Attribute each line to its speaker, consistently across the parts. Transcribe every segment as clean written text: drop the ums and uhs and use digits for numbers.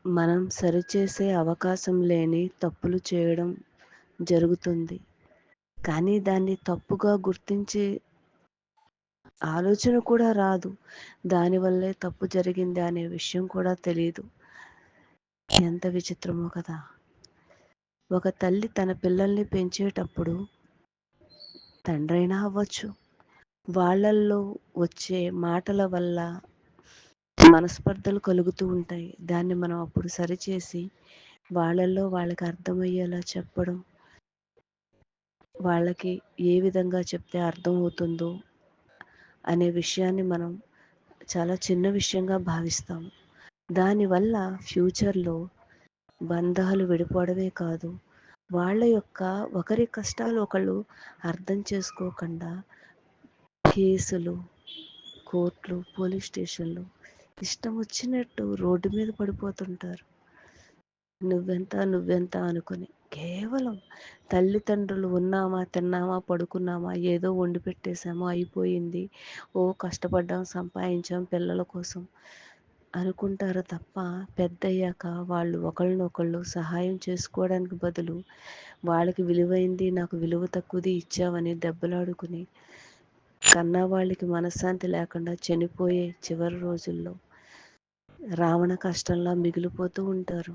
Speaker 1: మనం సరిచేసే అవకాశం లేని తప్పులు చేయడం జరుగుతుంది. కానీ దాన్ని తప్పుగా గుర్తించే ఆలోచన కూడా రాదు. దానివల్లే తప్పు జరిగింది అనే విషయం కూడా తెలీదు. ఎంత విచిత్రమో కదా! ఒక తల్లి తన పిల్లల్ని పెంచేటప్పుడు తండ్రైనా అవ్వచ్చు. వాళ్ళల్లో వచ్చే మాటల వల్ల మనస్పర్ధలు కలుగుతూ ఉంటాయి. దాన్ని మనం అప్పుడు సరిచేసి వాళ్ళల్లో వాళ్ళకి అర్థమయ్యేలా చెప్పడం, వాళ్ళకి ఏ విధంగా చెప్తే అర్థమవుతుందో అనే విషయాన్ని మనం చాలా చిన్న విషయంగా భావిస్తాము. దానివల్ల ఫ్యూచర్‌లో బంధాలు విడిపోవడమే కాదు, వాళ్ళ యొక్క ఒకరి కష్టాలు ఒకళ్ళు అర్థం చేసుకోకుండా కేసులు, కోర్టులు, పోలీస్ స్టేషన్‌లు ఇష్టం వచ్చినట్టు రోడ్డు మీద పడిపోతుంటారు. నువ్వెంత అనుకుని. కేవలం తల్లిదండ్రులు ఉన్నామా, తిన్నామా, పడుకున్నామా, ఏదో వండి పెట్టేసామా, అయిపోయింది. కష్టపడ్డాం, సంపాదించాం పిల్లల కోసం అనుకుంటారు తప్ప, పెద్దయ్యాక వాళ్ళు ఒకళ్ళనొకళ్ళు సహాయం చేసుకోవడానికి బదులు వాళ్ళకి విలువైంది నాకు విలువ తక్కువది ఇచ్చావని దెబ్బలాడుకుని కన్నా వాళ్ళకి మనశ్శాంతి లేకుండా చనిపోయే చివరి రోజుల్లో రావణ కష్టంలా మిగిలిపోతూ ఉంటారు.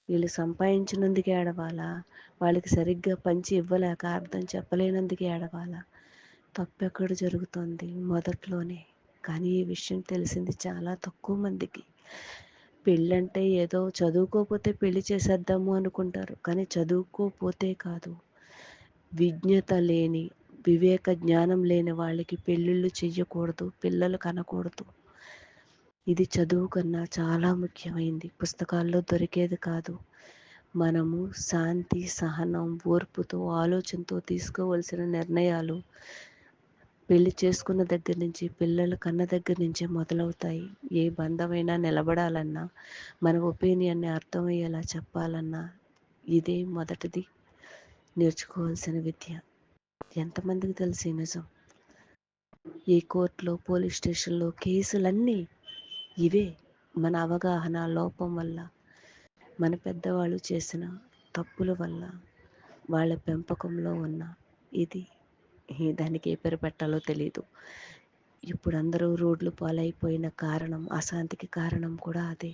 Speaker 1: వీళ్ళు సంపాదించినందుకు ఏడవాలా, వాళ్ళకి సరిగ్గా పంచి ఇవ్వలేక అర్థం చెప్పలేనందుకు ఏడవాలా? తప్పెక్కడ జరుగుతుంది? మొదట్లోనే. కానీ ఈ విషయం తెలిసింది చాలా తక్కువ మందికి. పెళ్ళంటే ఏదో చదువుకోకపోతే పెళ్లి చేసేద్దాము అనుకుంటారు. కానీ చదువుకోపోతే కాదు, విజ్ఞత లేని, వివేక జ్ఞానం లేని వాళ్ళకి పెళ్ళిళ్ళు చెయ్యకూడదు, పిల్లలు కనకూడదు. ఇది చదువు కన్నా చాలా ముఖ్యమైంది. పుస్తకాల్లో దొరికేది కాదు. మనము శాంతి, సహనం, ఓర్పుతో, ఆలోచనతో తీసుకోవలసిన నిర్ణయాలు పెళ్లి చేసుకున్న దగ్గర నుంచి, పిల్లలు కన్న దగ్గర నుంచే మొదలవుతాయి. ఏ బంధమైనా నిలబడాలన్నా, మన ఒపీనియన్ని అర్థమయ్యేలా చెప్పాలన్నా ఇదే మొదటిది నేర్చుకోవాల్సిన విద్య. ఎంతమందికి తెలుసు ఈ నిజం? ఈ కోర్టులో, పోలీస్ స్టేషన్లో కేసులన్నీ ఇవే. మన అవగాహన లోపం వల్ల, మన పెద్దవాళ్ళు చేసిన తప్పుల వల్ల, వాళ్ళ పెంపకంలో ఉన్న ఇది. దానికి ఏ పేరు పెట్టాలో తెలీదు. ఇప్పుడు అందరూ రోడ్లు పాలైపోయిన కారణం, అశాంతికి కారణం కూడా అదే.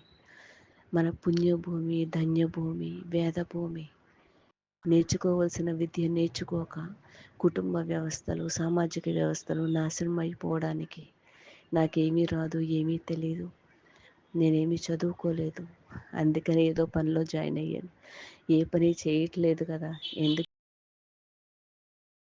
Speaker 1: మన పుణ్యభూమి, ధన్యభూమి, వేదభూమి, నేర్చుకోవలసిన విద్య నేర్చుకోక కుటుంబ వ్యవస్థలు, సామాజిక వ్యవస్థలు నాశనం అయిపోవడానికి నాకేమీ రాదు, ఏమీ తెలీదు, నేనేమీ చదువుకోలేదు, అందుకని ఏదో పనిలో జాయిన్ అయ్యాను, ఏ పని చేయట్లేదు కదా, ఎందుకు